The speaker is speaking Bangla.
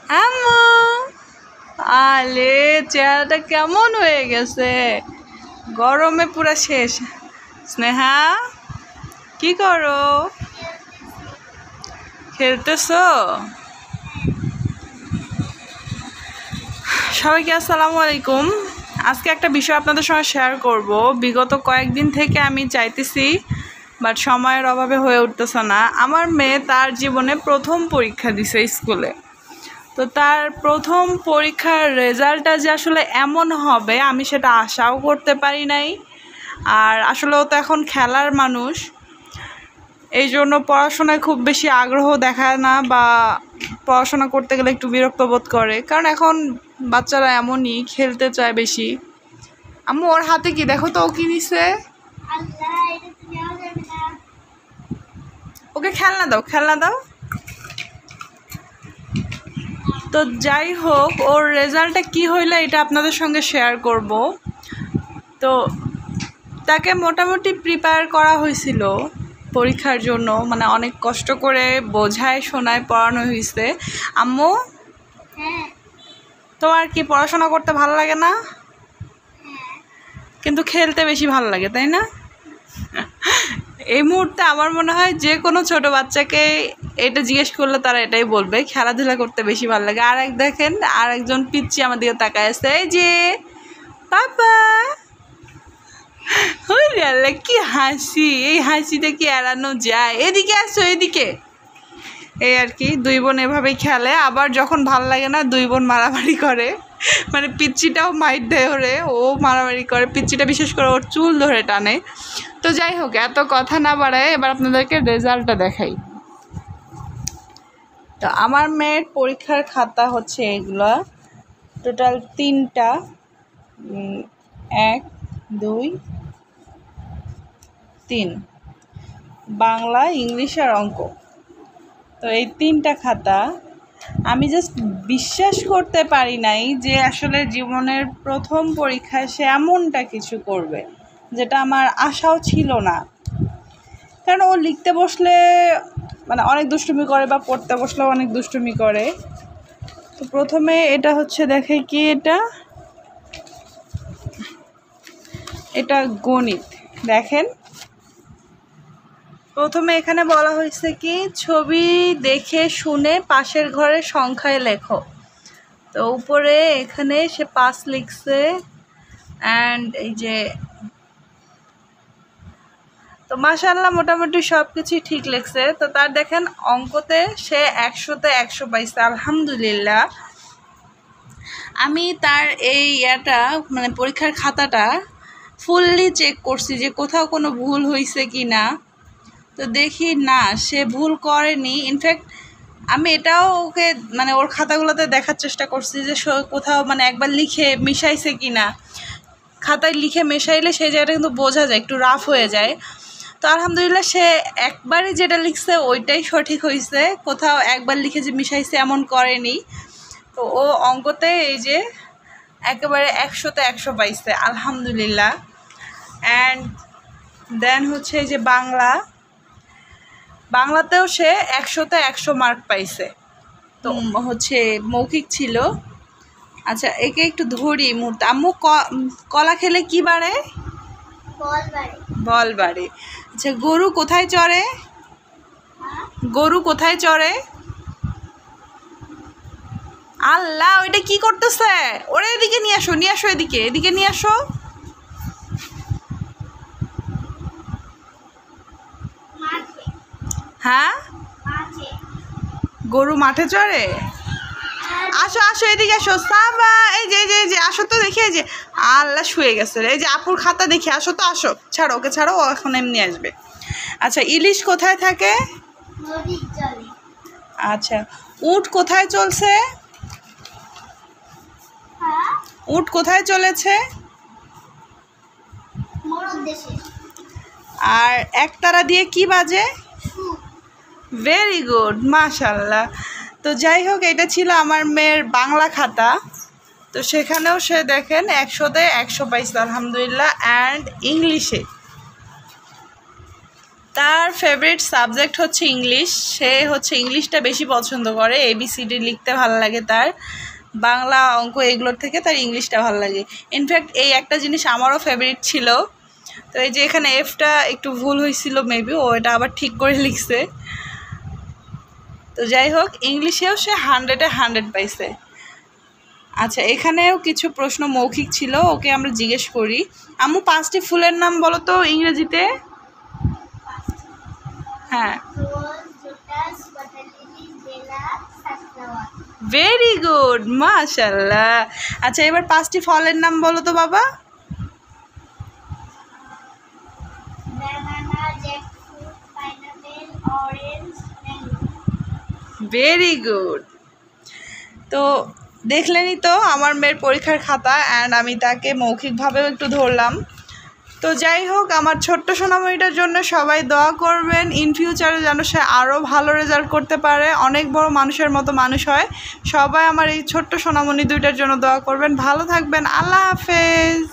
আম্মু আলে চেহারাটা কেমন হয়ে গেছে, গরমে পুরা শেষ। স্নেহা কি করো? খেলতেছো? সবাইকে আসসালামু আলাইকুম। আজকে একটা বিষয় আপনাদের সঙ্গে শেয়ার করব। বিগত কয়েকদিন থেকে আমি চাইতেছি, বাট সময়ের অভাবে হয়ে উঠতেছে না। আমার মেয়ে তার জীবনে প্রথম পরীক্ষা দিছে স্কুলে। তো তার প্রথম পরীক্ষার রেজাল্টটা যে আসলে এমন হবে আমি সেটা আশাও করতে পারি নাই। আর আসলে ও তো এখন খেলার মানুষ, এই জন্য পড়াশোনায় খুব বেশি আগ্রহ দেখায় না, বা পড়াশোনা করতে গেলে একটু বিরক্ত বোধ করে, কারণ এখন বাচ্চারা এমনই খেলতে চায় বেশি। আম্মু ওর হাতে কি দেখো তো, ও কি নিছে? ওকে খেলনা দাও, খেলনা দাও। তো যাই হোক, ওর রেজাল্টটা কি হইলো এটা আপনাদের সঙ্গে শেয়ার করব। তো তাকে মোটামুটি প্রিপেয়ার করা হয়েছিল পরীক্ষার জন্য, মানে অনেক কষ্ট করে বোঝায় শোনায় পড়ানো হয়েছে। আম্মু তোমার কি পড়াশোনা করতে ভালো লাগে না? কিন্তু খেলতে বেশি ভালো লাগে, তাই না? এই মুহূর্তে আমার মনে হয় যে কোনো ছোট বাচ্চাকে এটা জিজ্ঞেস করলে তারা এটাই বলবে, খেলাধুলা করতে বেশি ভালো লাগে। আর দেখেন আর একজন পিচ্চি আমার দিকে তাকায় আছে, এই যে পাপা। কি হাসি, এই হাসিটা কি এড়ানো যায়? এদিকে আসো, এদিকে। এই আর কি, দুই বোন এভাবেই খেলে। আবার যখন ভাল লাগে না দুই বোন মারামারি করে, মানে পিচ্চিটাও মাইট দেয় ওরে, ও মারামারি করে। পিচ্চিটা বিশেষ করে ওর চুল ধরে টানে। তো যাই হোক, এত কথা না বাড়ায় এবার আপনাদেরকে রেজাল্টটা দেখাই। তো আমার মেয়ের পরীক্ষার খাতা হচ্ছে এগুলো, টোটাল 3টা, 1 2 3, বাংলা, ইংলিশ আর অঙ্ক। তো এই 3টা খাতা আমি জাস্ট বিশ্বাস করতে পারি নাই যে আসলে জীবনের প্রথম পরীক্ষায় সে এমনটা কিছু করবে, যেটা আমার আশাও ছিল না। কারণ ও লিখতে বসলে মানে অনেক দুষ্টুমি করে, বা পড়তে বসলেও অনেক দুষ্টুমি করে। তো প্রথমে এটা হচ্ছে, দেখে কি এটা গণিত। দেখেন, প্রথমে এখানে বলা হয়েছে কি, ছবি দেখে শুনে পাশের ঘরের সংখ্যায় লেখো। তো উপরে এখানে সে 5 লিখছে, অ্যান্ড এই যে, তো মাশাআল্লাহ মোটামুটি সব কিছুই ঠিক লিখছে। তো তার দেখেন অঙ্কতে সে 100তে 100 পাইছে, আলহামদুলিল্লাহ। আমি তার এই মানে পরীক্ষার খাতাটা ফুললি চেক করছি যে কোথাও কোনো ভুল হয়েছে কি না। তো দেখি না, সে ভুল করেনি। ইনফ্যাক্ট আমি এটাও ওকে মানে ওর খাতাগুলোতে দেখার চেষ্টা করছি যে কোথাও মানে একবার লিখে মিশাইছে কি না। খাতায় লিখে মেশাইলে সেই জায়গাটা কিন্তু বোঝা যায়, একটু রাফ হয়ে যায়। তো আলহামদুলিল্লাহ সে একবারই যেটা লিখছে ওইটাই সঠিক হয়েছে, কোথাও একবার লিখে যে মিশাইছে এমন করেনি। তো ও অঙ্কতে এই যে একেবারে 100তে 100 পাইছে, আলহামদুলিল্লাহ। অ্যান্ড দেন হচ্ছে এই যে বাংলাতেও সে 100তে 100 মার্ক পাইছে। তো হচ্ছে মৌখিক ছিল। আচ্ছা, একে একটু ধরি মুহূর্তে। আম্মু কলা খেলে কি বাড়ে? বল বাড়ে। আচ্ছা, গরু কোথায় চড়ে? গরু কোথায় চড়ে? আল্লাহ, ওইটা কি করতেছে? ওরে এদিকে নিয়ে আসো, নিয়ে আসো, এদিকে এদিকে নিয়ে আসো। হ্যাঁ, গরু মাঠে চড়ে। আসো আসো, এদিকে আসো। সাবা, এই যে এই যে আসো তো, দেখি। এই যে আল্লাহ, শুয়ে গেছে। এই যে আপুর খাতা দেখি, আসো তো, আসো। ছাড়ো ওকে, ছাড়ো, ও এখন এমনি আসবে। আচ্ছা, ইলিশ কোথায় থাকে? আচ্ছা, উট কোথায় চলছে? উট কোথায় চলেছে? আর একতারা দিয়ে কি বাজে? ভেরি গুড, মাশাল্লাহ। তো যাই হোক, এটা ছিল আমার মেয়ের বাংলা খাতা। তো সেখানেও সে দেখেন 100তে 100 পাইছে, আলহামদুলিল্লাহ। অ্যান্ড ইংলিশে তার ফেভারিট সাবজেক্ট হচ্ছে ইংলিশ। সে হচ্ছে ইংলিশটা বেশি পছন্দ করে, ABCD লিখতে ভালো লাগে তার। বাংলা, অঙ্ক এগুলোর থেকে তার ইংলিশটা ভালো লাগে। ইনফ্যাক্ট এই একটা জিনিস আমারও ফেভারিট ছিল। তো এই যে এখানে এফটা একটু ভুল হয়েছিল, মেবি ও এটা আবার ঠিক করে লিখছে। তো যাই হোক, ইংলিশেও সে 100-এ 100 পাইছে। আচ্ছা, এখানেও কিছু প্রশ্ন মৌখিক ছিল, ওকে আমরা জিজ্ঞেস করি। আম্মু 5টি ফুলের নাম বলো তো ইংরেজিতে। হ্যাঁ, ভেরি গুড, মাশাআল্লাহ। আচ্ছা, এবার 5টি ফলের নাম বলো তো বাবা। Very good. তো দেখলেনই তো আমার মেয়ের পরীক্ষার খাতা, অ্যান্ড আমি তাকে মৌখিকভাবেও একটু ধরলাম। তো যাই হোক, আমার ছোট্ট সোনামণিটার জন্য সবাই দোয়া করবেন, ইন ফিউচারে যেন সে আরও ভালো রেজাল্ট করতে পারে, অনেক বড় মানুষের মতো মানুষ হয়। সবাই আমার এই ছোট্ট সোনামণি দুইটার জন্য দোয়া করবেন। ভালো থাকবেন, আল্লাহ হাফেজ।